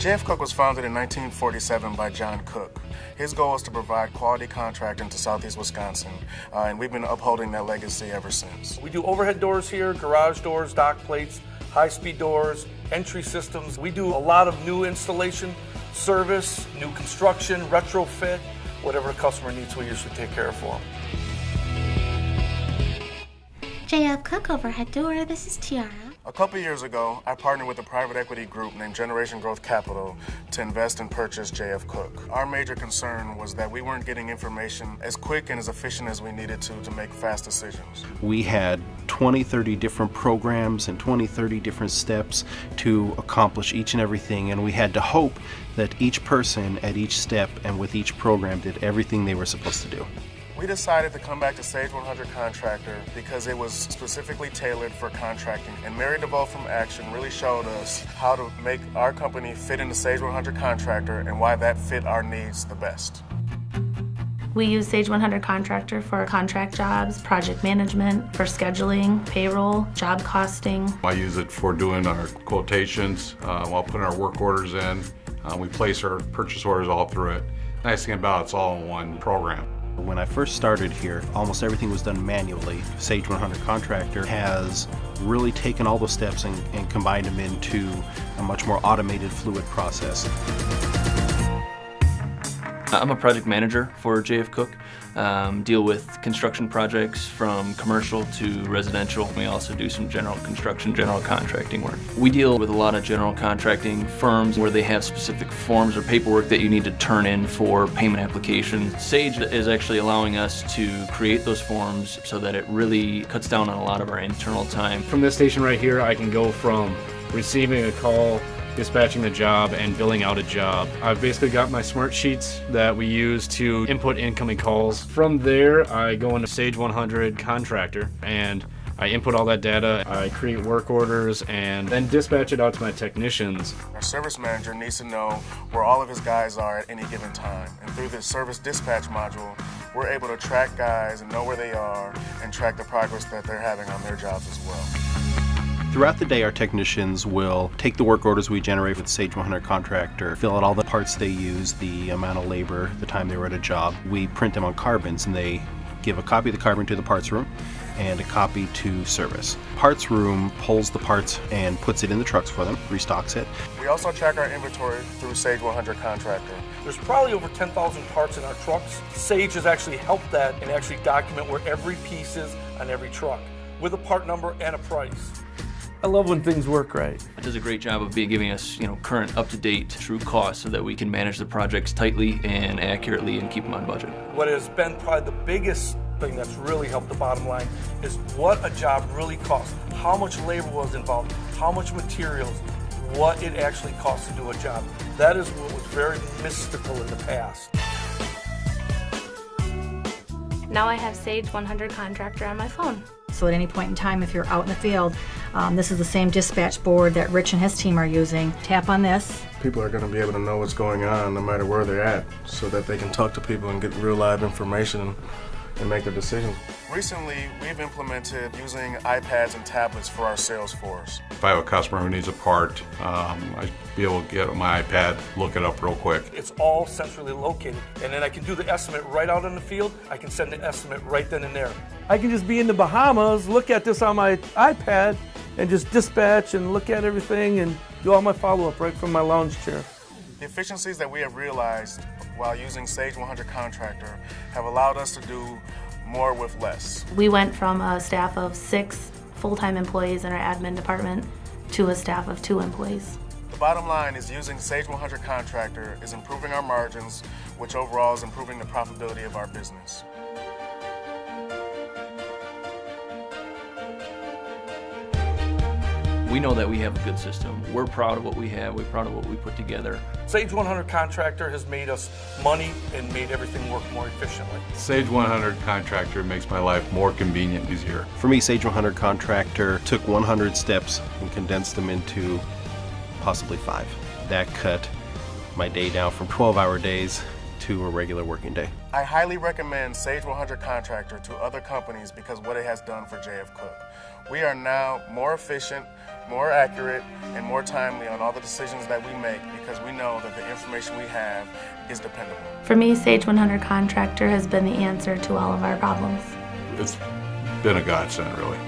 J.F. Cook was founded in 1947 by John Cook. His goal is to provide quality contracting to Southeast Wisconsin, and we've been upholding that legacy ever since. We do overhead doors here, garage doors, dock plates, high-speed doors, entry systems. We do a lot of new installation, service, new construction, retrofit, whatever a customer needs, we usually take care of for them. J.F. Cook Overhead Door, this is Tiara. A couple years ago, I partnered with a private equity group named Generation Growth Capital to invest and purchase J.F. Cook. Our major concern was that we weren't getting information as quick and as efficient as we needed to make fast decisions. We had 20, 30 different programs and 20, 30 different steps to accomplish each and everything, and we had to hope that each person at each step and with each program did everything they were supposed to do. We decided to come back to Sage 100 Contractor because it was specifically tailored for contracting, and Mary DeVoe from Action really showed us how to make our company fit into Sage 100 Contractor and why that fit our needs the best. We use Sage 100 Contractor for contract jobs, project management, for scheduling, payroll, job costing. I use it for doing our quotations while putting our work orders in. We place our purchase orders all through it. Nice thing about it's all in one program. When I first started here, almost everything was done manually. Sage 100 Contractor has really taken all those steps and combined them into a much more automated, fluid process. I'm a project manager for J.F. Cook. Deal with construction projects from commercial to residential. We also do some general construction, general contracting work. We deal with a lot of general contracting firms where they have specific forms or paperwork that you need to turn in for payment applications. Sage is actually allowing us to create those forms so that it really cuts down on a lot of our internal time. From this station right here, I can go from receiving a call, dispatching a job, and billing out a job. I've basically got my smart sheets that we use to input incoming calls. From there, I go into Sage 100 Contractor and I input all that data, I create work orders, and then dispatch it out to my technicians. Our service manager needs to know where all of his guys are at any given time. And through this service dispatch module, we're able to track guys and know where they are and track the progress that they're having on their jobs as well. Throughout the day, our technicians will take the work orders we generate with Sage 100 Contractor, fill out all the parts they use, the amount of labor, the time they were at a job. We print them on carbons, and they give a copy of the carbon to the parts room and a copy to service. Parts room pulls the parts and puts it in the trucks for them, restocks it. We also track our inventory through Sage 100 Contractor. There's probably over 10,000 parts in our trucks. Sage has actually helped that and actually document where every piece is on every truck with a part number and a price. I love when things work right. It does a great job of giving us, current, up-to-date, true costs so that we can manage the projects tightly and accurately and keep them on budget. What has been probably the biggest thing that's really helped the bottom line is what a job really costs, how much labor was involved, how much materials, what it actually costs to do a job. That is what was very mystical in the past. Now I have Sage 100 Contractor on my phone. So at any point in time, if you're out in the field, this is the same dispatch board that Rich and his team are using. Tap on this. People are going to be able to know what's going on no matter where they're at so that they can talk to people and get real live information and make their decisions. Recently, we've implemented using iPads and tablets for our sales force. If I have a customer who needs a part, I'd be able to get on my iPad, look it up real quick. It's all centrally located, and then I can do the estimate right out in the field. I can send the estimate right then and there. I can just be in the Bahamas, look at this on my iPad, and just dispatch and look at everything and do all my follow-up right from my lounge chair. The efficiencies that we have realized while using Sage 100 Contractor have allowed us to do more with less. We went from a staff of 6 full-time employees in our admin department to a staff of 2 employees. The bottom line is using Sage 100 Contractor is improving our margins, which overall is improving the profitability of our business. We know that we have a good system. We're proud of what we have. We're proud of what we put together. Sage 100 Contractor has made us money and made everything work more efficiently. Sage 100 Contractor makes my life more convenient, easier. For me, Sage 100 Contractor took 100 steps and condensed them into possibly 5. That cut my day down from 12-hour days to to a regular working day. I highly recommend Sage 100 Contractor to other companies because of what it has done for J.F. Cook. We are now more efficient, more accurate, and more timely on all the decisions that we make because we know that the information we have is dependable. For me, Sage 100 Contractor has been the answer to all of our problems. It's been a godsend, really.